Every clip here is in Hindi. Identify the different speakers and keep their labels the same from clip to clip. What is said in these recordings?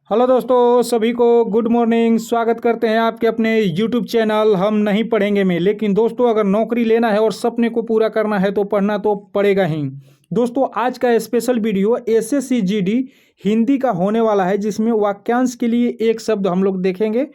Speaker 1: हेलो दोस्तों, सभी को गुड मॉर्निंग। स्वागत करते हैं आपके अपने यूट्यूब चैनल हम नहीं पढ़ेंगे में। लेकिन दोस्तों, अगर नौकरी लेना है और सपने को पूरा करना है तो पढ़ना तो पड़ेगा ही। दोस्तों, आज का special video SSC GD Hindi का होने वाला है, जिसमें वाक्यांश के लिए एक शब्द हम लोग देखेंगे।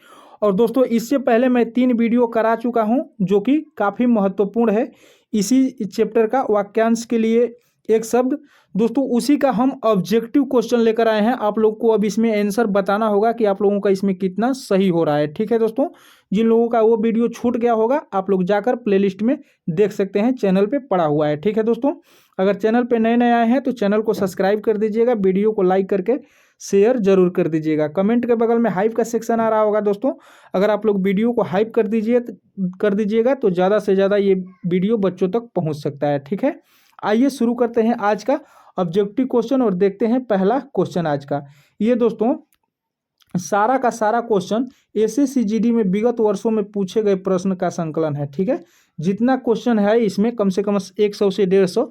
Speaker 1: और दोस्तों, इससे पहले मैं 3 वीडियो करा चुका हूं जो कि काफ़ी महत्वपूर्ण है। इसी चैप्टर का वाक्यांश के लिए एक शब्द, दोस्तों उसी का हम ऑब्जेक्टिव क्वेश्चन लेकर आए हैं। आप लोग को अब इसमें आंसर बताना होगा कि आप लोगों का इसमें कितना सही हो रहा है। ठीक है दोस्तों, जिन लोगों का वो वीडियो छूट गया होगा आप लोग जाकर प्लेलिस्ट में देख सकते हैं, चैनल पे पड़ा हुआ है। ठीक है दोस्तों, अगर चैनल पे नए नए आए हैं तो चैनल को सब्सक्राइब कर दीजिएगा, वीडियो को लाइक करके शेयर जरूर कर दीजिएगा। कमेंट के बगल में हाइप का सेक्शन आ रहा होगा दोस्तों, अगर आप लोग वीडियो को हाइप कर दीजिएगा तो ज़्यादा से ज़्यादा ये वीडियो बच्चों तक पहुँच सकता है। ठीक है, आइए शुरू करते हैं आज का ऑब्जेक्टिव क्वेश्चन और देखते हैं पहला क्वेश्चन आज का। ये दोस्तों सारा का सारा क्वेश्चन एसएससी जीडी में विगत वर्षों में पूछे गए प्रश्न का संकलन है। ठीक है, जितना क्वेश्चन है इसमें कम से कम 100 से 150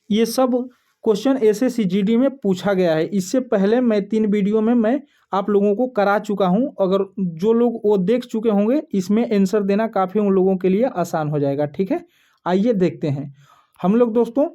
Speaker 1: ये सब क्वेश्चन एसएससी जीडी में पूछा गया है। इससे पहले मैं 3 वीडियो में मैं आप लोगों को करा चुका हूं। अगर जो लोग वो देख चुके होंगे, इसमें आंसर देना काफ़ी उन लोगों के लिए आसान हो जाएगा। ठीक है, आइए देखते हैं। हम लोग दोस्तों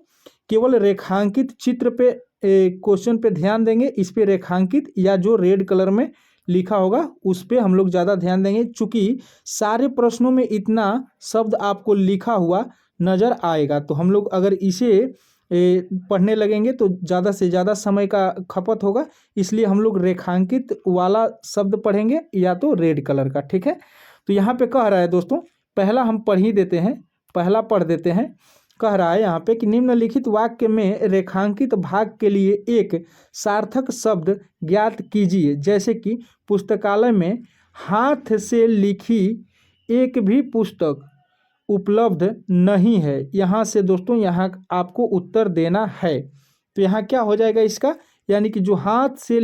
Speaker 1: केवल रेखांकित चित्र पे क्वेश्चन पे ध्यान देंगे। इस पे रेखांकित या जो रेड कलर में लिखा होगा उस पे हम लोग ज़्यादा ध्यान देंगे, चूँकि सारे प्रश्नों में इतना शब्द आपको लिखा हुआ नज़र आएगा। तो हम लोग अगर इसे पढ़ने लगेंगे तो ज़्यादा से ज़्यादा समय का खपत होगा, इसलिए हम लोग रेखांकित वाला शब्द पढ़ेंगे या तो रेड कलर का। ठीक है, तो यहाँ पे कह रहा है दोस्तों, पहला हम पढ़ ही देते हैं, पहला पढ़ देते हैं। कह रहा है यहाँ पे कि निम्नलिखित वाक्य में रेखांकित भाग के लिए एक सार्थक शब्द ज्ञात कीजिए। जैसे कि पुस्तकालय में हाथ से लिखी एक भी पुस्तक उपलब्ध नहीं है। यहाँ से दोस्तों यहाँ आपको उत्तर देना है। तो यहाँ क्या हो जाएगा इसका, यानी कि जो हाथ से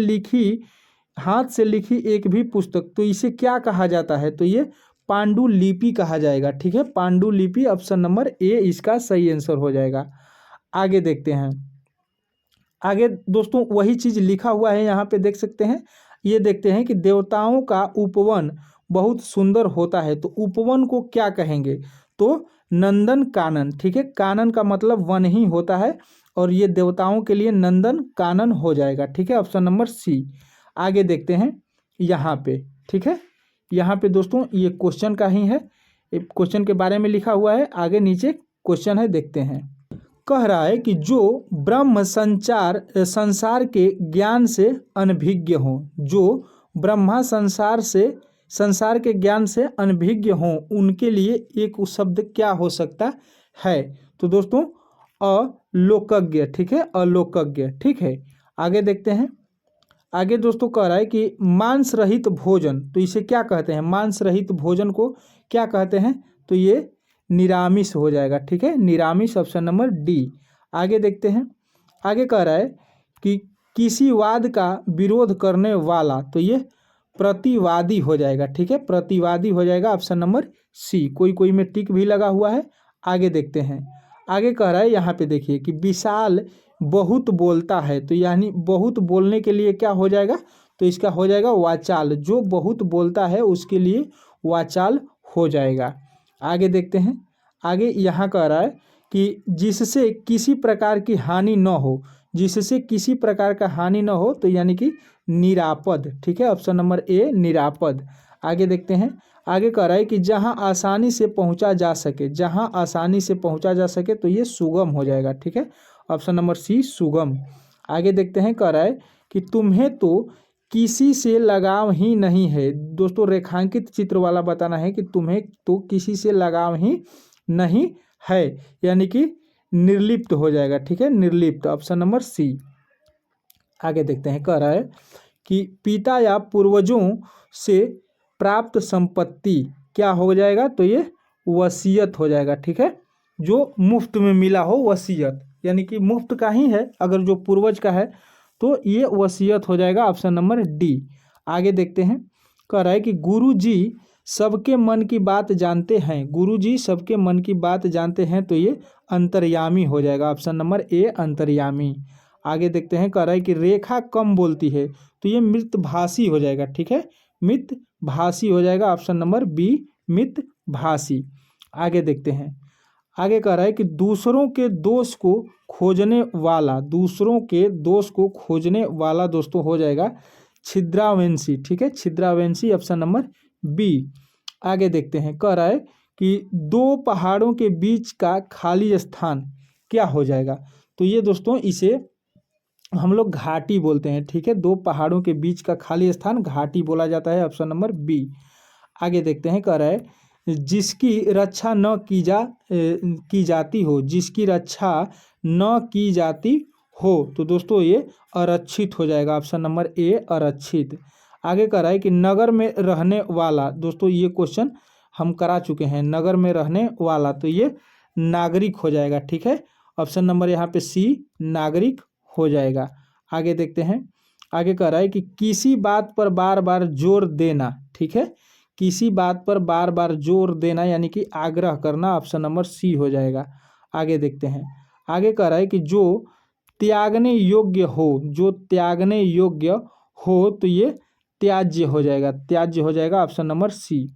Speaker 1: लिखी एक भी पुस्तक, तो इसे क्या कहा जाता है, तो ये पांडुलिपि कहा जाएगा। ठीक है, पांडुलिपि ऑप्शन नंबर ए इसका सही आंसर हो जाएगा। आगे देखते हैं। आगे दोस्तों वही चीज लिखा हुआ है, यहाँ पे देख सकते हैं। ये देखते हैं कि देवताओं का उपवन बहुत सुंदर होता है। तो उपवन को क्या कहेंगे, तो नंदन कानन। ठीक है, कानन का मतलब वन ही होता है और ये देवताओं के लिए नंदन कानन हो जाएगा। ठीक है, ऑप्शन नंबर सी। आगे देखते हैं यहाँ पे। ठीक है, यहाँ पे दोस्तों ये क्वेश्चन का ही है, क्वेश्चन के बारे में लिखा हुआ है। आगे नीचे क्वेश्चन है, देखते हैं। कह रहा है कि जो ब्रह्म संसार के ज्ञान से अनभिज्ञ हो, जो ब्रह्मा संसार के ज्ञान से अनभिज्ञ हो, उनके लिए एक शब्द क्या हो सकता है, तो दोस्तों अलोकज्ञ। ठीक है, अलोकज्ञ। ठीक है, आगे देखते हैं। आगे दोस्तों कह रहा है कि मांस रहित भोजन, तो इसे क्या कहते हैं, मांस रहित भोजन को क्या कहते हैं, तो ये निरामिष हो जाएगा। ठीक है, निरामिष ऑप्शन नंबर डी। आगे देखते हैं। आगे कह रहा है कि किसी वाद का विरोध करने वाला, तो ये प्रतिवादी हो जाएगा। ठीक है, प्रतिवादी हो जाएगा ऑप्शन नंबर सी। कोई में टिक भी लगा हुआ है। आगे देखते हैं। आगे कह रहा है यहाँ पे देखिए कि विशाल बहुत बोलता है, तो यानी बहुत बोलने के लिए क्या हो जाएगा, तो इसका हो जाएगा वाचाल। जो बहुत बोलता है उसके लिए वाचाल हो जाएगा। आगे देखते हैं। आगे यहाँ कह रहा है कि जिससे किसी प्रकार की हानि न हो, जिससे किसी प्रकार का हानि न हो, तो यानी कि निरापद। ठीक है, ऑप्शन नंबर ए निरापद। आगे देखते हैं। आगे कह रहा है कि जहाँ आसानी से पहुँचा जा सके, जहाँ आसानी से पहुँचा जा सके, तो ये सुगम हो जाएगा। ठीक है, ऑप्शन नंबर सी सुगम। आगे देखते हैं। कह रहा है कि तुम्हें तो किसी से लगाव ही नहीं है। दोस्तों रेखांकित चित्र वाला बताना है कि तुम्हें तो किसी से लगाव ही नहीं है, यानी कि निर्लिप्त हो जाएगा। ठीक है, निर्लिप्त ऑप्शन नंबर सी। आगे देखते हैं। कह रहा है कि पिता या पूर्वजों से प्राप्त संपत्ति क्या हो जाएगा, तो ये वसीयत हो जाएगा। ठीक है, जो मुफ्त में मिला हो वसीयत, यानी कि मुफ्त का ही है, अगर जो पूर्वज का है तो ये वसीयत हो जाएगा ऑप्शन नंबर डी। आगे देखते हैं। कह रहा है कि गुरुजी सबके मन की बात जानते हैं, गुरुजी सबके मन की बात जानते हैं, तो ये अंतर्यामी हो जाएगा ऑप्शन नंबर ए अंतर्यामी। आगे देखते हैं। कह रहा है कि रेखा कम बोलती है, तो तो ये मितभाषी हो जाएगा। ठीक है, मितभाषी हो जाएगा, ऑप्शन नंबर बी मितभाषी। आगे देखते हैं, आगे कह रहा है कि दूसरों के दोष को खोजने वाला, दूसरों के दोष को खोजने वाला दोस्तों हो जाएगा छिद्रावंशी। ठीक है, छिद्रावंशी, ऑप्शन नंबर बी। आगे देखते हैं, कह रहा है कि दो पहाड़ों के बीच का खाली स्थान क्या हो जाएगा। तो ये दोस्तों इसे हम लोग घाटी बोलते हैं। ठीक है, दो पहाड़ों के बीच का खाली स्थान घाटी बोला जाता है, ऑप्शन नंबर बी। आगे देखते हैं, कह रहा है जिसकी रक्षा न की जाती हो, जिसकी रक्षा न की जाती हो, तो दोस्तों ये अरक्षित हो जाएगा, ऑप्शन नंबर ए अरक्षित। आगे कह रहा है कि नगर में रहने वाला, दोस्तों ये क्वेश्चन हम करा चुके हैं, नगर में रहने वाला, तो ये नागरिक हो जाएगा। ठीक है, ऑप्शन नंबर यहाँ पे सी नागरिक हो जाएगा। आगे देखते हैं, आगे कह रहा है कि किसी बात पर बार बार जोर देना। ठीक है, किसी बात पर बार बार जोर देना यानी कि आग्रह करना, ऑप्शन नंबर सी हो जाएगा। आगे देखते हैं, आगे कह रहा है कि जो त्यागने योग्य हो, जो त्यागने योग्य हो, तो ये त्याज्य हो जाएगा, त्याज्य हो जाएगा, ऑप्शन नंबर सी।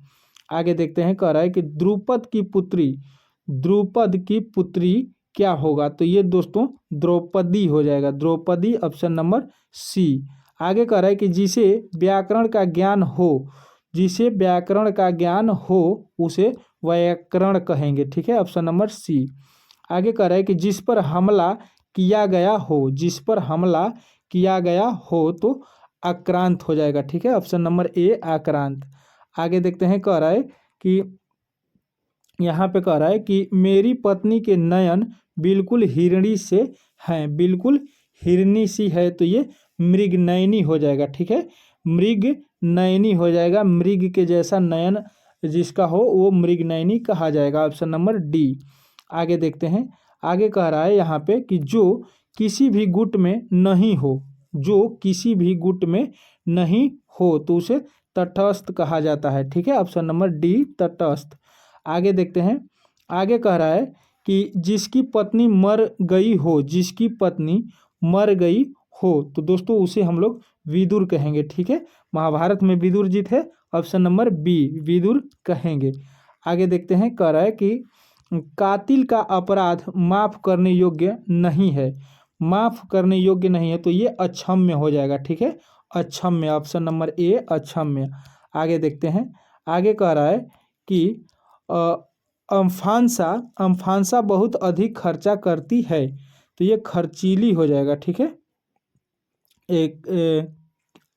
Speaker 1: आगे देखते हैं, कह रहा है कि द्रुपद की पुत्री, द्रुपद की पुत्री क्या होगा, तो ये दोस्तों द्रौपदी हो जाएगा, द्रौपदी, ऑप्शन नंबर सी। आगे कह रहा है कि जिसे व्याकरण का ज्ञान हो, जिसे व्याकरण का ज्ञान हो उसे व्याकरण कहेंगे। ठीक है, ऑप्शन नंबर सी। आगे कह रहा है कि जिस पर हमला किया गया हो, जिस पर हमला किया गया हो, तो आक्रांत हो जाएगा। ठीक है, ऑप्शन नंबर ए आक्रांत। आगे देखते हैं, कह रहा है कि यहाँ पे कह रहा है कि मेरी पत्नी के नयन बिल्कुल हिरणी से हैं, बिल्कुल हिरणी सी है, तो ये मृगनयनी हो जाएगा। ठीक है, मृगनयनी हो जाएगा, मृग के जैसा नयन जिसका हो वो मृगनयनी कहा जाएगा, ऑप्शन नंबर डी। आगे देखते हैं, आगे कह रहा है यहाँ पे कि जो किसी भी गुट में नहीं हो, जो किसी भी गुट में नहीं हो, तो उसे तटस्थ कहा जाता है। ठीक है, ऑप्शन नंबर डी तटस्थ। आगे देखते हैं, आगे कह रहा है कि जिसकी पत्नी मर गई हो, जिसकी पत्नी मर गई हो, तो दोस्तों उसे हम लोग विदुर कहेंगे। ठीक है, महाभारत में विदुर जी थे, ऑप्शन नंबर बी विदुर कहेंगे। आगे देखते हैं, कह रहा है कि कातिल का अपराध माफ करने योग्य नहीं है, माफ करने योग्य नहीं है, तो ये अक्षम्य हो जाएगा। ठीक है, अक्षम्य, ऑप्शन नंबर ए अक्षम्य। आगे देखते हैं, आगे कह रहा है कि अम्फांसा बहुत अधिक खर्चा करती है, तो ये खर्चीली हो जाएगा। ठीक है,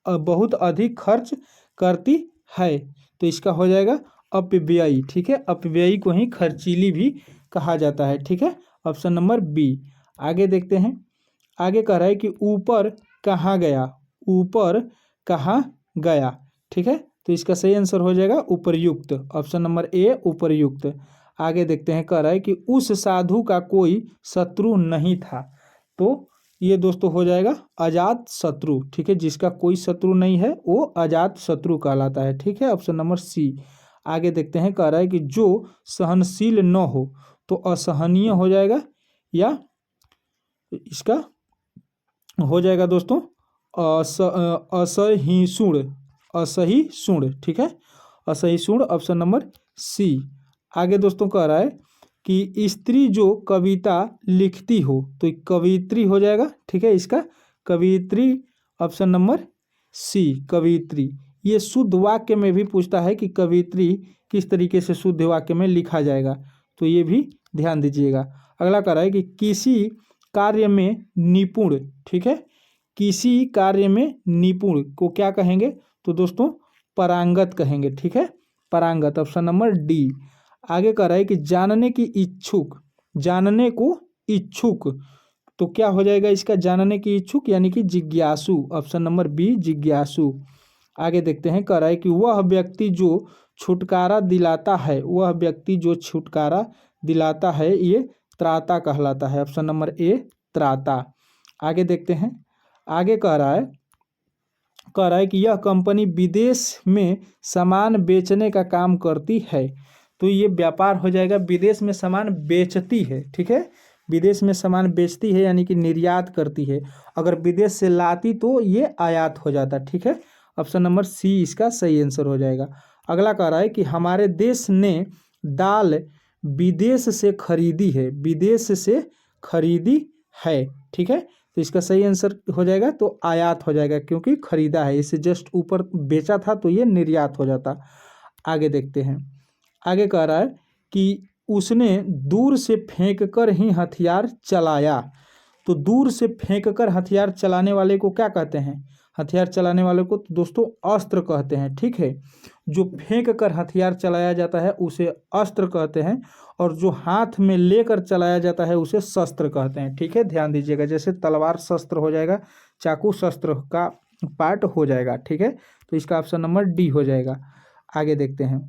Speaker 1: बहुत अधिक खर्च करती है, तो इसका हो जाएगा अपव्ययी। ठीक है, अपव्ययी को ही खर्चीली भी कहा जाता है। ठीक है, ऑप्शन नंबर बी। आगे देखते हैं, आगे कह रहा है कि ऊपर कहाँ गया, ऊपर कहाँ गया। ठीक है, तो इसका सही आंसर हो जाएगा उपर्युक्त, ऑप्शन नंबर ए उपर्युक्त। आगे देखते हैं, कह रहा है कि उस साधु का कोई शत्रु नहीं था, तो ये दोस्तों हो जाएगा अजात शत्रु। ठीक है, जिसका कोई शत्रु नहीं है वो अजात शत्रु कहलाता है। ठीक है, ऑप्शन नंबर सी। आगे देखते हैं, कह रहा है कि जो सहनशील न हो, तो असहनीय हो जाएगा, या इसका हो जाएगा दोस्तों असहिष्णु, असहिष्णु। ठीक है, असहिष्णु, ऑप्शन नंबर सी। आगे दोस्तों कह रहा है कि स्त्री जो कविता लिखती हो, तो कवित्री हो जाएगा। ठीक है, इसका कवित्री, ऑप्शन नंबर सी कवित्री। ये शुद्ध वाक्य में भी पूछता है कि कवित्री किस तरीके से शुद्ध वाक्य में लिखा जाएगा, तो ये भी ध्यान दीजिएगा। अगला कह रहा है कि किसी कार्य में निपुण। ठीक है, किसी कार्य में निपुण को क्या कहेंगे, तो दोस्तों पारंगत कहेंगे। ठीक है, पारंगत, ऑप्शन नंबर डी। आगे कह रहा है कि जानने की इच्छुक, जानने को इच्छुक, तो क्या हो जाएगा इसका, जानने की इच्छुक यानी कि जिज्ञासु, ऑप्शन नंबर बी जिज्ञासु। आगे देखते हैं, कह रहा है कि वह व्यक्ति जो छुटकारा दिलाता है, वह व्यक्ति जो छुटकारा दिलाता है, ये त्राता कहलाता है, ऑप्शन नंबर ए त्राता। आगे देखते हैं, आगे कह रहा है कि यह कंपनी विदेश में सामान बेचने का काम करती है, तो ये व्यापार हो जाएगा, विदेश में सामान बेचती है। ठीक है, विदेश में सामान बेचती है यानी कि निर्यात करती है। अगर विदेश से लाती तो ये आयात हो जाता। ठीक है, ऑप्शन नंबर सी इसका सही आंसर हो जाएगा। अगला कह रहा है कि हमारे देश ने दाल विदेश से खरीदी है, विदेश से खरीदी है। ठीक है, तो इसका सही आंसर हो जाएगा तो आयात हो जाएगा, क्योंकि खरीदा है, इसे जस्ट ऊपर बेचा था तो ये निर्यात हो जाता। आगे देखते हैं। आगे कह रहा है कि उसने दूर से फेंक कर ही हथियार चलाया। तो दूर से फेंक कर हथियार चलाने वाले को क्या कहते हैं? हथियार चलाने वाले को तो दोस्तों अस्त्र कहते हैं। ठीक है, जो फेंक कर हथियार चलाया जाता है उसे अस्त्र कहते हैं, और जो हाथ में लेकर चलाया जाता है उसे शस्त्र कहते हैं। ठीक है, ध्यान दीजिएगा, जैसे तलवार शस्त्र हो जाएगा, चाकू शस्त्र का पार्ट हो जाएगा। ठीक है, तो इसका ऑप्शन नंबर डी हो जाएगा। आगे देखते हैं।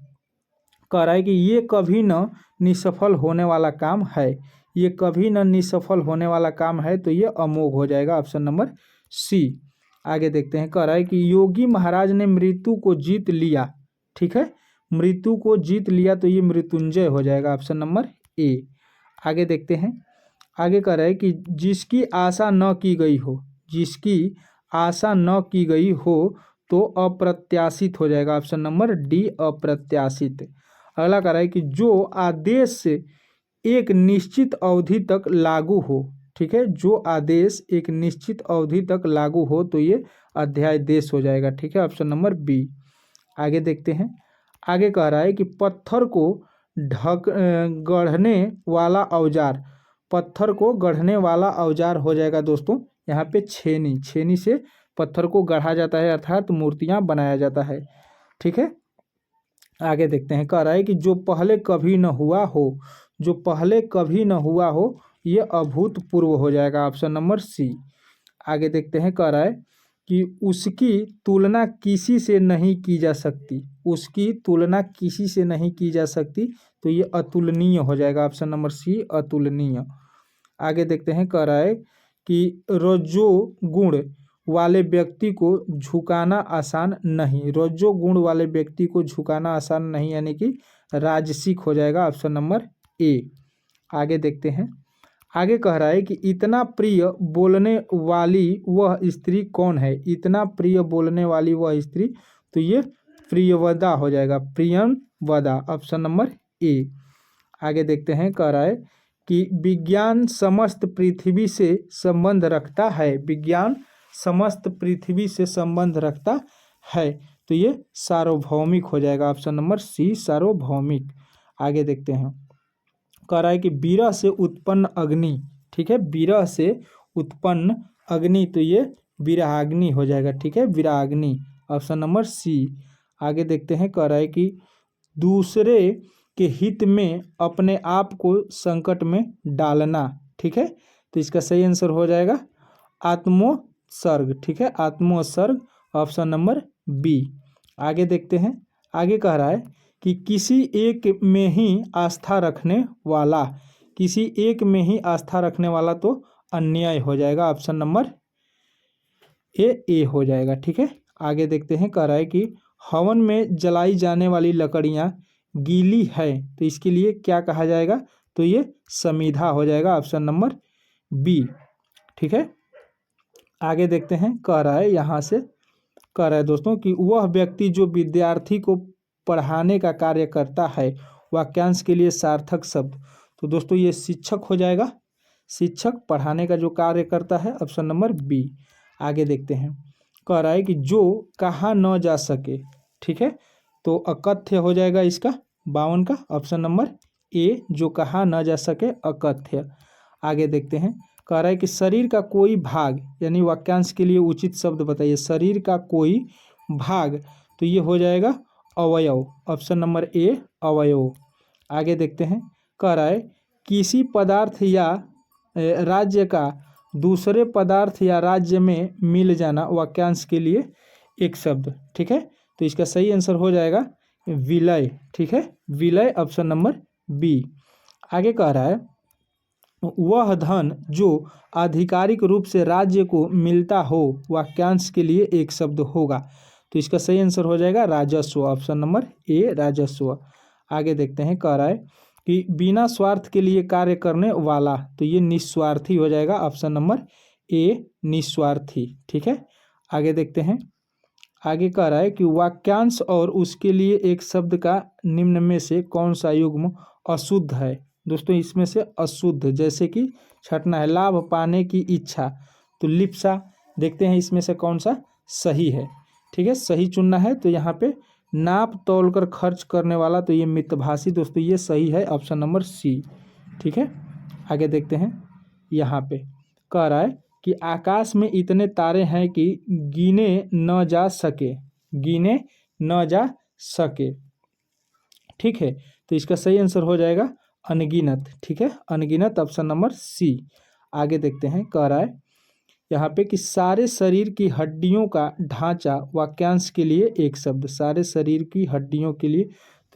Speaker 1: कह रहा है कि ये कभी न निसफल होने वाला काम है, ये कभी न निसफल होने वाला काम है, तो ये अमोघ हो जाएगा, ऑप्शन नंबर सी। आगे देखते हैं। कह रहा है कि योगी महाराज ने मृत्यु को जीत लिया। ठीक है, मृत्यु को जीत लिया, तो ये मृत्युंजय हो जाएगा, ऑप्शन नंबर ए। आगे देखते हैं। आगे कह रहा है कि जिसकी आशा न की गई हो, जिसकी आशा न की गई हो तो अप्रत्याशित हो जाएगा, ऑप्शन नंबर डी अप्रत्याशित। अगला कह रहा है कि जो आदेश एक निश्चित अवधि तक लागू हो। ठीक है, जो आदेश एक निश्चित अवधि तक लागू हो तो ये अध्यादेश हो जाएगा। ठीक है, ऑप्शन नंबर बी। आगे देखते हैं। आगे कह रहा है कि पत्थर को गढ़ने वाला औजार, पत्थर को गढ़ने वाला औजार हो जाएगा दोस्तों यहाँ पे छेनी। छेनी से पत्थर को गढ़ा जाता है, अर्थात मूर्तियाँ बनाया जाता है। ठीक है, आगे देखते हैं। कह रहा है कि जो पहले कभी न हुआ हो, जो पहले कभी न हुआ हो, ये अभूतपूर्व हो जाएगा, ऑप्शन नंबर सी। आगे देखते हैं। कह रहा है कि उसकी तुलना किसी से नहीं की जा सकती, उसकी तुलना किसी से नहीं की जा सकती, तो ये अतुलनीय हो जाएगा, ऑप्शन नंबर सी अतुलनीय। आगे देखते हैं। कह रहा है कि रजोगुण वाले व्यक्ति को झुकाना आसान नहीं, रजोगुण वाले व्यक्ति को झुकाना आसान नहीं, यानी कि राजसिक हो जाएगा, ऑप्शन नंबर ए। आगे देखते हैं। आगे कह रहा है कि इतना प्रिय बोलने वाली वह स्त्री कौन है, इतना प्रिय बोलने वाली वह स्त्री, तो ये प्रियवदा हो जाएगा, प्रियवदा, ऑप्शन नंबर ए। आगे देखते हैं। कह रहा है कि विज्ञान समस्त पृथ्वी से संबंध रखता है, विज्ञान समस्त पृथ्वी से संबंध रखता है, तो ये सार्वभौमिक हो जाएगा, ऑप्शन नंबर सी सार्वभौमिक। आगे देखते हैं। कह रहा है कि विरह से उत्पन्न अग्नि। ठीक है, विरह से उत्पन्न अग्नि, तो ये विरहाग्नि हो जाएगा। ठीक है, विरहाग्नि, ऑप्शन नंबर सी। आगे देखते हैं। कह रहा है कि दूसरे के हित में अपने आप को संकट में डालना। ठीक है, तो इसका सही आंसर हो जाएगा आत्मोत्सर्ग। ठीक है, आत्मोत्सर्ग, ऑप्शन नंबर बी। आगे देखते हैं। आगे कह रहा है कि किसी एक में ही आस्था रखने वाला, किसी एक में ही आस्था रखने वाला, तो अन्याय हो जाएगा, ऑप्शन नंबर ए हो जाएगा। ठीक है, आगे देखते हैं। कह रहा है कि हवन में जलाई जाने वाली लकड़ियाँ गीली है, तो इसके लिए क्या कहा जाएगा, तो ये समीधा हो जाएगा, ऑप्शन नंबर बी। ठीक है, आगे देखते हैं। कह रहा है यहाँ से, कह रहा है दोस्तों कि वह व्यक्ति जो विद्यार्थी को पढ़ाने का कार्य करता है, वाक्यांश के लिए सार्थक शब्द, तो दोस्तों ये शिक्षक हो जाएगा, शिक्षक पढ़ाने का जो कार्य करता है, ऑप्शन नंबर बी। आगे देखते हैं। कह रहा है कि जो कहा न जा सके। ठीक है, तो अकथ्य हो जाएगा इसका 52 का, ऑप्शन नंबर ए, जो कहा न जा सके अकथ्य। आगे देखते हैं। कह रहा है कि शरीर का कोई भाग, यानी वाक्यांश के लिए उचित शब्द बताइए, शरीर का कोई भाग, तो ये हो जाएगा अवयव, ऑप्शन नंबर ए अवयव। आगे देखते हैं। कह रहा है किसी पदार्थ या राज्य का दूसरे पदार्थ या राज्य में मिल जाना, वाक्यांश के लिए एक शब्द। ठीक है, तो इसका सही आंसर हो जाएगा विलय। ठीक है, विलय, ऑप्शन नंबर बी। आगे कह रहा है वह धन जो आधिकारिक रूप से राज्य को मिलता हो, वाक्यांश के लिए एक शब्द होगा, तो इसका सही आंसर हो जाएगा राजस्व, ऑप्शन नंबर ए राजस्व। आगे देखते हैं। कह रहा है कि बिना स्वार्थ के लिए कार्य करने वाला, तो ये निस्वार्थी हो जाएगा, ऑप्शन नंबर ए निस्वार्थी। ठीक है, आगे देखते हैं। आगे कह रहा है कि वाक्यांश और उसके लिए एक शब्द का निम्न में से कौन सा युग्म अशुद्ध है। दोस्तों इसमें से अशुद्ध, जैसे कि छठना है लाभ पाने की इच्छा, तो लिप्सा। देखते हैं इसमें से कौन सा सही है। ठीक है, सही चुनना है। तो यहाँ पे नाप तौल कर खर्च करने वाला, तो ये मितभाषी दोस्तों ये सही है, ऑप्शन नंबर सी। ठीक है, आगे देखते हैं। यहाँ पे कह रहा है कि आकाश में इतने तारे हैं कि गिने न जा सके, गिने न जा सके। ठीक है, तो इसका सही आंसर हो जाएगा अनगिनत। ठीक है, अनगिनत, ऑप्शन नंबर सी। आगे देखते हैं। कह रहा है यहाँ पे कि सारे शरीर की हड्डियों का ढांचा, वाक्यांश के लिए एक शब्द, सारे शरीर की हड्डियों के लिए,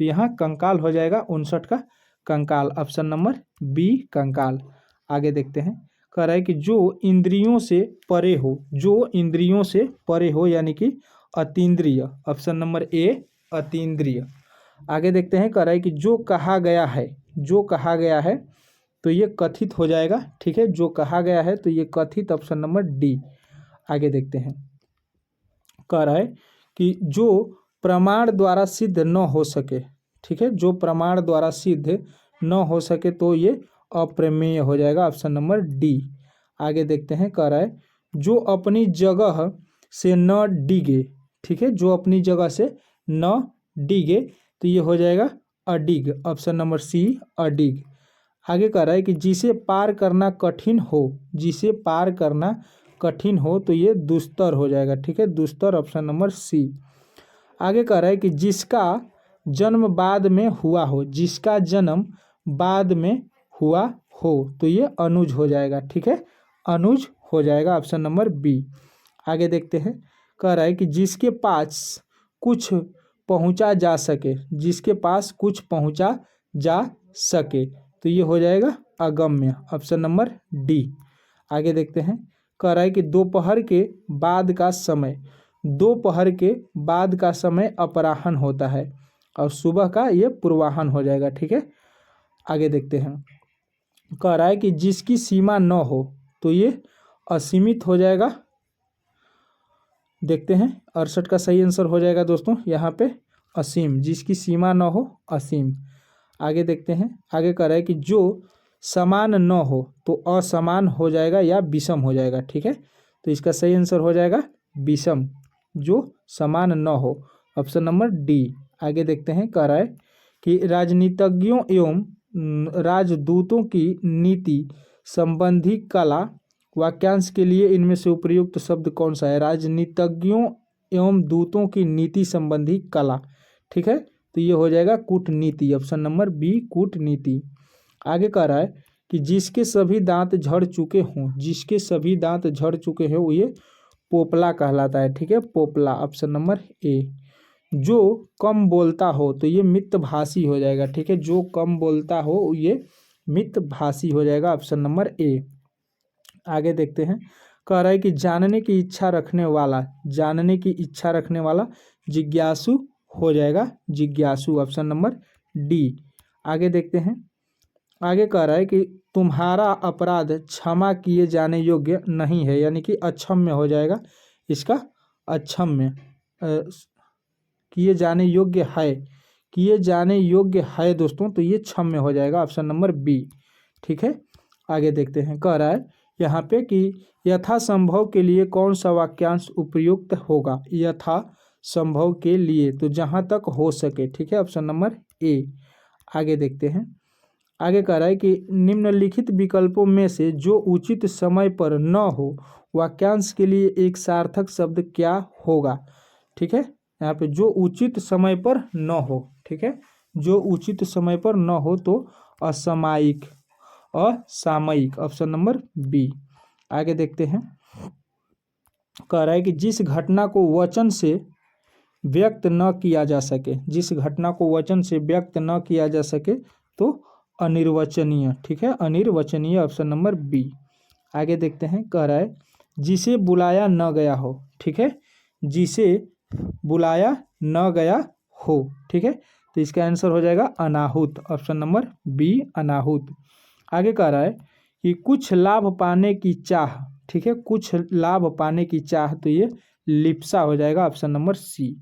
Speaker 1: तो यहाँ कंकाल हो जाएगा 59 का कंकाल, ऑप्शन नंबर बी कंकाल। आगे देखते हैं। कह रहा है कि जो इंद्रियों से परे हो, जो इंद्रियों से परे हो यानी कि अतीन्द्रिय, ऑप्शन नंबर ए अतीन्द्रिय। आगे देखते हैं। कह रहा है कि जो कहा गया है, जो कहा गया है, तो ये कथित हो जाएगा। ठीक है, जो कहा गया है तो ये कथित, ऑप्शन नंबर डी। आगे देखते हैं। कह रहा है कि जो प्रमाण द्वारा सिद्ध न हो सके, ठीक है, जो प्रमाण द्वारा सिद्ध न हो सके तो ये अप्रमेय हो जाएगा, ऑप्शन नंबर डी। आगे देखते हैं। कह रहा है जो अपनी जगह से न डिगे, ठीक है, जो अपनी जगह से न डिगे, तो ये हो जाएगा अडिग, ऑप्शन नंबर सी अडिग। आगे कह रहा है कि जिसे पार करना कठिन हो, जिसे पार करना कठिन हो, तो ये दुस्तर हो जाएगा। ठीक है, दुस्तर, ऑप्शन नंबर सी। आगे कह रहा है कि जिसका जन्म बाद में हुआ हो, जिसका जन्म बाद में हुआ हो, तो ये अनुज हो जाएगा। ठीक है, अनुज हो जाएगा, ऑप्शन नंबर बी। आगे देखते हैं। कह रहा है कि जिसके पास कुछ पहुंचा जा सके, जिसके पास कुछ पहुंचा जा सके, तो ये हो जाएगा अगम्य, ऑप्शन नंबर डी। आगे देखते हैं। कह रहा है कि दोपहर के बाद का समय, दोपहर के बाद का समय अपराह्न होता है और सुबह का ये पूर्वाह्न हो जाएगा। ठीक है, आगे देखते हैं। कह रहा है कि जिसकी सीमा न हो, तो ये असीमित हो जाएगा। देखते हैं 68 का सही आंसर हो जाएगा दोस्तों यहाँ पे असीम, जिसकी सीमा न हो असीम। आगे देखते हैं। आगे कह रहा है कि जो समान न हो तो असमान हो जाएगा या विषम हो जाएगा। ठीक है, तो इसका सही आंसर हो जाएगा विषम, जो समान न हो, ऑप्शन नंबर डी। आगे देखते हैं। कह रहा है कि राजनीतिज्ञों एवं राजदूतों की नीति संबंधी कला, वाक्यांश के लिए इनमें से उपयुक्त शब्द कौन सा है। राजनीतिज्ञों एवं दूतों की नीति संबंधी कला, ठीक है, तो ये हो जाएगा कूटनीति, ऑप्शन नंबर बी कूटनीति। आगे कह रहा है कि जिसके सभी दांत झड़ चुके हों, जिसके सभी दांत झड़ चुके हैं वो ये पोपला कहलाता है। ठीक है, पोपला, ऑप्शन नंबर ए। जो कम बोलता हो, तो ये मितभाषी हो जाएगा। ठीक है, जो कम बोलता हो ये मितभाषी हो जाएगा, ऑप्शन नंबर ए। आगे देखते हैं। कह रहा है कि जानने की इच्छा रखने वाला, जानने की इच्छा रखने वाला जिज्ञासु हो जाएगा, जिज्ञासु, ऑप्शन नंबर डी। आगे देखते हैं। आगे कह रहा है कि तुम्हारा अपराध क्षमा किए जाने योग्य नहीं है, यानी कि अक्षम्य हो जाएगा। इसका अक्षम्य, किए जाने योग्य है, किए जाने योग्य है दोस्तों, तो ये क्षम्य हो जाएगा, ऑप्शन नंबर बी। ठीक है, आगे देखते हैं। कह रहा है यहाँ पे कि यथासंभव के लिए कौन सा वाक्यांश उपयुक्त होगा। यथासंभव के लिए, तो जहाँ तक हो सके। ठीक है, ऑप्शन नंबर ए। आगे देखते हैं। आगे कह रहा है कि निम्नलिखित विकल्पों में से जो उचित समय पर न हो, वाक्यांश के लिए एक सार्थक शब्द क्या होगा। ठीक है, यहाँ पे जो उचित समय पर न हो, ठीक है, जो उचित समय पर न हो तो असामयिक, असामयिक, ऑप्शन नंबर बी। आगे देखते हैं। कह रहा है कि जिस घटना को वचन से व्यक्त न किया जा सके, जिस घटना को वचन से व्यक्त न किया जा सके तो अनिर्वचनीय। ठीक है, अनिर्वचनीय, ऑप्शन नंबर बी। आगे देखते हैं। कह रहा है जिसे बुलाया न गया हो। ठीक है, जिसे बुलाया न गया हो। ठीक है, तो तो इसका आंसर हो जाएगा अनाहुत, ऑप्शन नंबर बी अनाहुत। आगे कह रहा है कि कुछ लाभ पाने की चाह, ठीक है, कुछ लाभ पाने की चाह, तो ये लिप्सा हो जाएगा, ऑप्शन नंबर सी।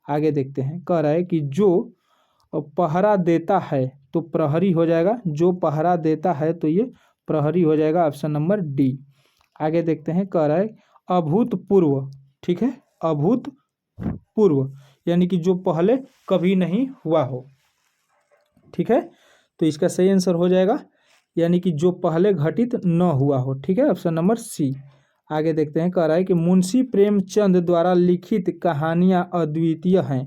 Speaker 1: आगे देखते हैं, कह रहा है कि जो पहरा देता है तो प्रहरी हो जाएगा, जो पहरा देता है तो ये प्रहरी हो जाएगा, ऑप्शन नंबर डी। आगे देखते हैं, कह रहा है अभूतपूर्व, ठीक है, अभूतपूर्व यानी कि जो पहले कभी नहीं हुआ हो, ठीक है, तो इसका सही आंसर हो जाएगा यानी कि जो पहले घटित न हुआ हो, ठीक है, ऑप्शन नंबर सी। आगे देखते हैं, कह रहा है कि मुंशी प्रेमचंद द्वारा लिखित कहानियां अद्वितीय हैं,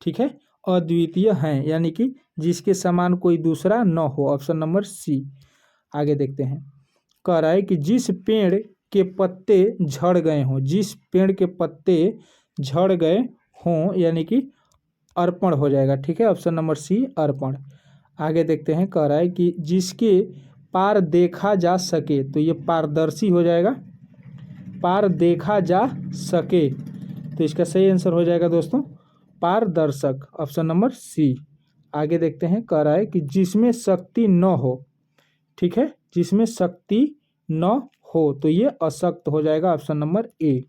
Speaker 1: ठीक है, अद्वितीय हैं यानी कि जिसके समान कोई दूसरा न हो, ऑप्शन नंबर सी। आगे देखते हैं, कह रहा है कि जिस पेड़ के पत्ते झड़ गए हों, जिस पेड़ के पत्ते झड़ गए हों यानी कि अर्पण हो जाएगा, ठीक है, ऑप्शन नंबर सी अर्पण। आगे देखते हैं, कह रहा है कि जिसके पार देखा जा सके, तो ये पारदर्शी हो जाएगा, पार देखा जा सके, तो इसका सही आंसर हो जाएगा दोस्तों पारदर्शक, ऑप्शन नंबर सी। आगे देखते हैं, कह रहा है कि जिसमें शक्ति न हो, ठीक है, जिसमें शक्ति न हो तो ये अशक्त हो जाएगा, ऑप्शन नंबर ए।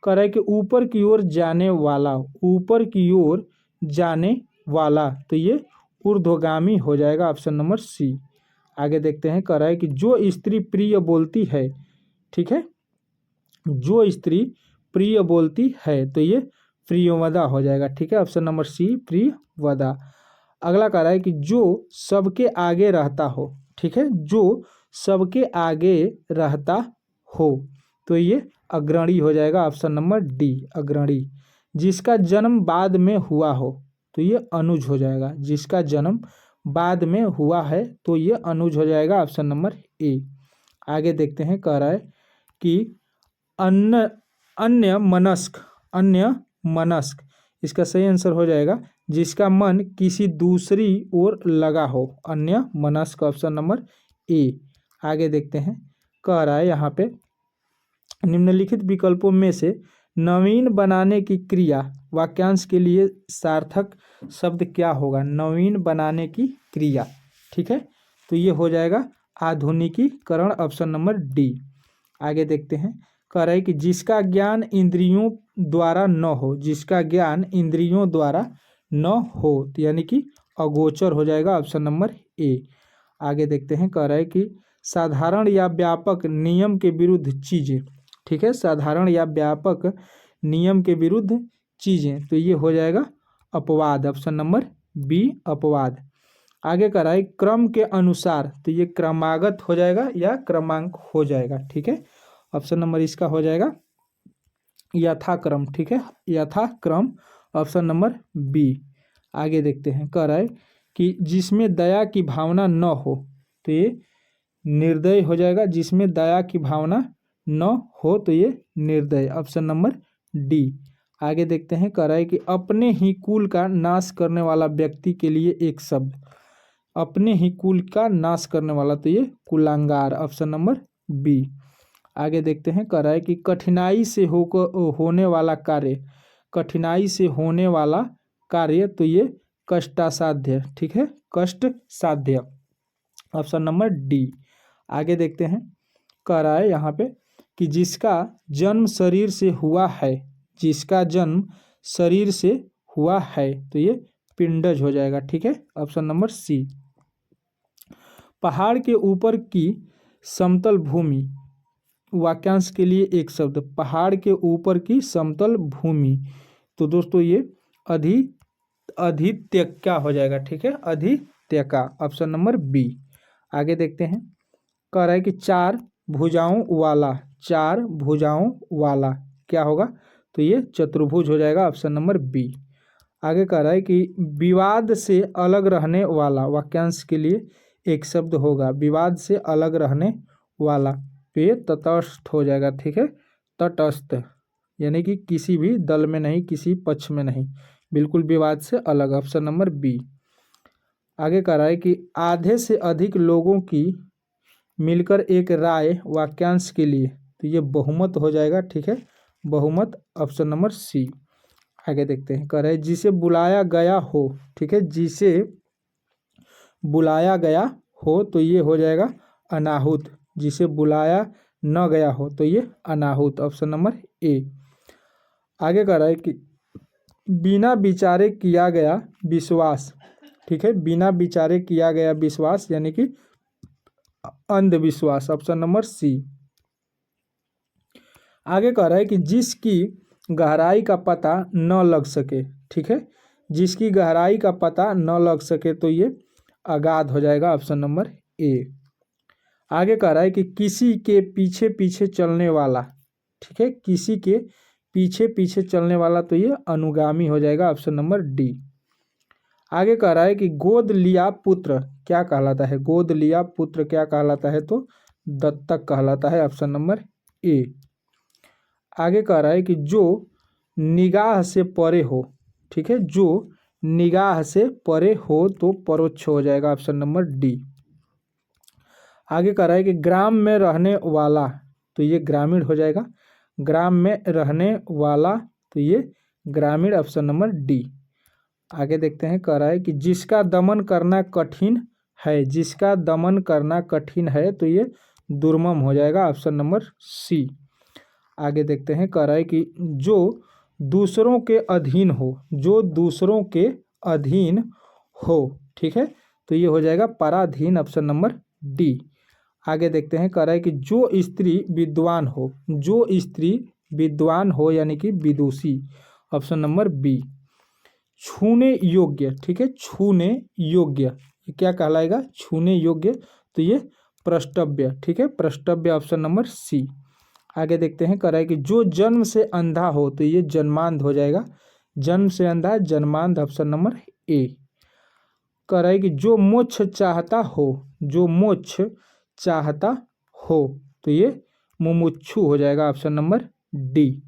Speaker 1: कह रहा है कि ऊपर की ओर जाने वाला, ऊपर की ओर जाने वाला, तो ये ऊर्ध्वगामी हो जाएगा, ऑप्शन नंबर सी। आगे देखते हैं, कह रहा है कि जो स्त्री प्रिय बोलती है, ठीक है, जो स्त्री प्रिय बोलती है तो ये प्रियवदा हो जाएगा, ठीक है, ऑप्शन नंबर सी प्रियवदा। अगला कह रहा है कि जो सबके आगे रहता हो, ठीक है, जो सबके आगे रहता हो तो ये अग्रणी हो जाएगा, ऑप्शन नंबर डी अग्रणी। जिसका जन्म बाद में हुआ हो तो ये अनुज हो जाएगा, जिसका जन्म बाद में हुआ है तो ये अनुज हो जाएगा, ऑप्शन नंबर ए। आगे देखते हैं, कह रहा है कि अन्य अन्य मनस्क, अन्य मनस्क, इसका सही आंसर हो जाएगा जिसका मन किसी दूसरी ओर लगा हो, अन्य मनस्क, ऑप्शन नंबर ए। आगे देखते हैं, कह रहा है यहाँ पे निम्नलिखित विकल्पों में से नवीन बनाने की क्रिया वाक्यांश के लिए सार्थक शब्द क्या होगा, नवीन बनाने की क्रिया, ठीक है, तो ये हो जाएगा आधुनिकीकरण, ऑप्शन नंबर डी। आगे देखते हैं, कह रहा है कि जिसका ज्ञान इंद्रियों द्वारा न हो, जिसका ज्ञान इंद्रियों द्वारा न हो तो यानी कि अगोचर हो जाएगा, ऑप्शन नंबर ए। आगे देखते हैं, कह रहा है कि साधारण या व्यापक नियम के विरुद्ध चीजें, ठीक है, साधारण या व्यापक नियम के विरुद्ध चीजें, तो ये हो जाएगा अपवाद, ऑप्शन नंबर बी अपवाद। आगे कह रहा है क्रम के अनुसार, तो ये क्रमागत हो जाएगा या क्रमांक हो जाएगा, ठीक है, ऑप्शन नंबर इसका हो जाएगा यथाक्रम, ठीक है, यथाक्रम, ऑप्शन नंबर बी। आगे देखते हैं, कह रहा है कि जिसमें दया की भावना न हो तो ये निर्दय हो जाएगा, जिसमें दया की भावना न हो तो ये निर्दय, ऑप्शन नंबर डी। आगे देखते हैं, कह रहा है कि अपने ही कुल का नाश करने वाला व्यक्ति के लिए एक शब्द, अपने ही कुल का नाश करने वाला, तो ये कुलांगार, ऑप्शन नंबर बी। आगे देखते हैं, कह रहा है कि कठिनाई से होने वाला कार्य, कठिनाई से होने वाला कार्य, तो ये कष्टासाध्य, ठीक है, कष्ट साध्य, ऑप्शन नंबर डी। आगे देखते हैं, कह रहा है यहाँ पे कि जिसका जन्म शरीर से हुआ है, जिसका जन्म शरीर से हुआ है तो ये पिंडज हो जाएगा, ठीक है, ऑप्शन नंबर सी। पहाड़ के ऊपर की समतल भूमि, वाक्यांश के लिए एक शब्द, पहाड़ के ऊपर की समतल भूमि, तो दोस्तों ये अधित्यका हो जाएगा, ठीक है, अधित्यका, ऑप्शन नंबर बी। आगे देखते हैं, कह रहा है कि चार भुजाओं वाला, चार भुजाओं वाला क्या होगा, तो ये चतुर्भुज हो जाएगा, ऑप्शन नंबर बी। आगे कह रहा है कि विवाद से अलग रहने वाला, वाक्यांश के लिए एक शब्द होगा, विवाद से अलग रहने वाला, तो ये तटस्थ हो जाएगा, ठीक है, तटस्थ यानी कि किसी भी दल में नहीं, किसी पक्ष में नहीं, बिल्कुल विवाद से अलग, ऑप्शन नंबर बी। आगे कह रहा है कि आधे से अधिक लोगों की मिलकर एक राय, वाक्यांश के लिए तो ये बहुमत हो जाएगा, ठीक है, बहुमत, ऑप्शन नंबर सी। आगे देखते हैं, कह रहे हैं जिसे बुलाया गया हो, ठीक है, जिसे बुलाया गया हो तो ये हो जाएगा अनाहुत। जिसे बुलाया न गया हो तो ये अनाहुत, ऑप्शन नंबर ए। आगे कह रहा है कि बिना विचारे किया गया विश्वास, ठीक है, बिना विचारे किया गया विश्वास यानी कि अंधविश्वास, ऑप्शन नंबर सी। आगे कह रहा है कि जिसकी गहराई का पता न लग सके, ठीक है, जिसकी गहराई का पता न लग सके तो ये अगाध हो जाएगा, ऑप्शन नंबर ए। आगे कह रहा है कि किसी के पीछे पीछे चलने वाला, ठीक है, किसी के पीछे पीछे चलने वाला तो ये अनुगामी हो जाएगा, ऑप्शन नंबर डी। आगे कह रहा है कि गोद लिया पुत्र क्या कहलाता है, गोद लिया पुत्र क्या कहलाता है तो दत्तक कहलाता है, ऑप्शन नंबर ए। आगे कह रहा है कि जो निगाह से परे हो, ठीक है, जो निगाह से परे हो तो परोक्ष हो जाएगा, ऑप्शन नंबर डी। आगे कह रहा है कि ग्राम में रहने वाला तो ये ग्रामीण हो जाएगा, ग्राम में रहने वाला तो ये ग्रामीण, ऑप्शन नंबर डी। आगे देखते हैं, कह रहा है कि जिसका दमन करना कठिन है, जिसका दमन करना कठिन है तो ये दुर्मम हो जाएगा, ऑप्शन नंबर सी। आगे देखते हैं, कह रहा है कि जो दूसरों के अधीन हो, जो दूसरों के अधीन हो, ठीक है, तो ये हो जाएगा पराधीन, ऑप्शन नंबर डी। आगे देखते हैं, कह रहा है कि जो स्त्री विद्वान हो, जो स्त्री विद्वान हो यानी कि विदुषी, ऑप्शन नंबर बी। छूने योग्य, ठीक है, छूने योग्य ये क्या कहलाएगा, छूने योग्य तो ये प्रष्टव्य, ठीक है, प्रष्टव्य, ऑप्शन नंबर सी। आगे देखते हैं, कह रहा है कि जो जन्म से अंधा हो तो ये जन्मांध हो जाएगा, जन्म से अंधा जन्मांध, ऑप्शन नंबर ए। कह रहा है कि जो मोक्ष चाहता हो, जो मोक्ष चाहता हो तो ये मुमुक्षु हो जाएगा, ऑप्शन नंबर डी।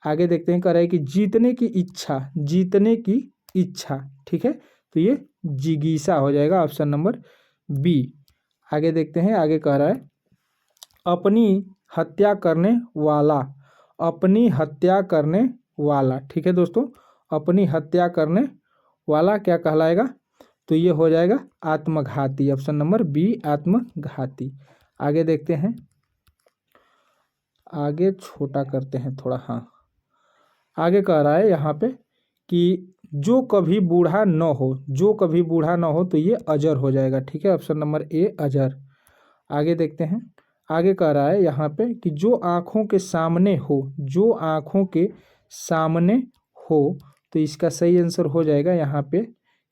Speaker 1: आगे देखते हैं, कह रहा है कि जीतने की इच्छा, जीतने की इच्छा, ठीक है, तो ये जिगीषा हो जाएगा, ऑप्शन नंबर बी। आगे देखते हैं, आगे कह रहा है अपनी हत्या करने वाला, अपनी हत्या करने वाला, ठीक है दोस्तों, अपनी हत्या करने वाला क्या कहलाएगा तो ये हो जाएगा आत्मघाती, ऑप्शन नंबर बी, आत्मघाती। आगे देखते हैं, आगे छोटा करते हैं थोड़ा, हाँ। आगे कह रहा है यहाँ पे कि जो कभी बूढ़ा न हो, जो कभी बूढ़ा न हो तो ये अजर हो जाएगा, ठीक है, ऑप्शन नंबर ए, अजर। आगे देखते हैं, आगे कह रहा है यहाँ पे कि जो आँखों के सामने हो, जो आँखों के सामने हो तो इसका सही आंसर हो जाएगा यहाँ पे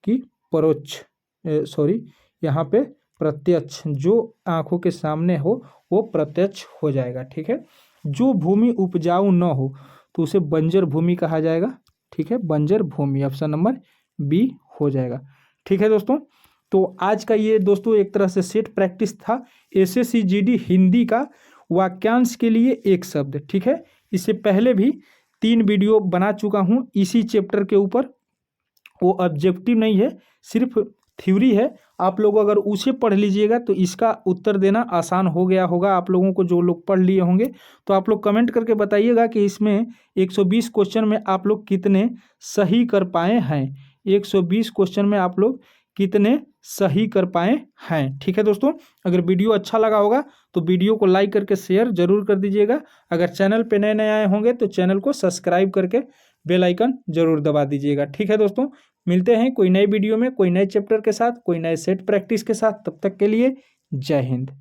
Speaker 1: कि परोक्ष, सॉरी यहाँ पे प्रत्यक्ष, जो आँखों के सामने हो वो प्रत्यक्ष हो जाएगा, ठीक है। जो भूमि उपजाऊ न हो तो उसे बंजर भूमि कहा जाएगा, ठीक है, बंजर भूमि, ऑप्शन नंबर बी हो जाएगा, ठीक है दोस्तों। तो आज का ये दोस्तों एक तरह से सेट प्रैक्टिस था, एसएससी जीडी हिंदी का वाक्यांश के लिए एक शब्द, ठीक है। इससे पहले भी 3 वीडियो बना चुका हूँ इसी चैप्टर के ऊपर, वो ऑब्जेक्टिव नहीं है, सिर्फ थ्योरी है। आप लोग अगर उसे पढ़ लीजिएगा तो इसका उत्तर देना आसान हो गया होगा आप लोगों को, जो लोग पढ़ लिए होंगे। तो आप लोग कमेंट करके बताइएगा कि इसमें 120 क्वेश्चन में आप लोग कितने सही कर पाए हैं, 120 क्वेश्चन में आप लोग कितने सही कर पाए हैं, ठीक है दोस्तों। अगर वीडियो अच्छा लगा होगा तो वीडियो को लाइक करके शेयर जरूर कर दीजिएगा। अगर चैनल पे नए नए आए होंगे तो चैनल को सब्सक्राइब करके बेल आइकन जरूर दबा दीजिएगा, ठीक है दोस्तों। मिलते हैं कोई नई वीडियो में, कोई नए चैप्टर के साथ, कोई नए सेट प्रैक्टिस के साथ। तब तक के लिए जय हिंद।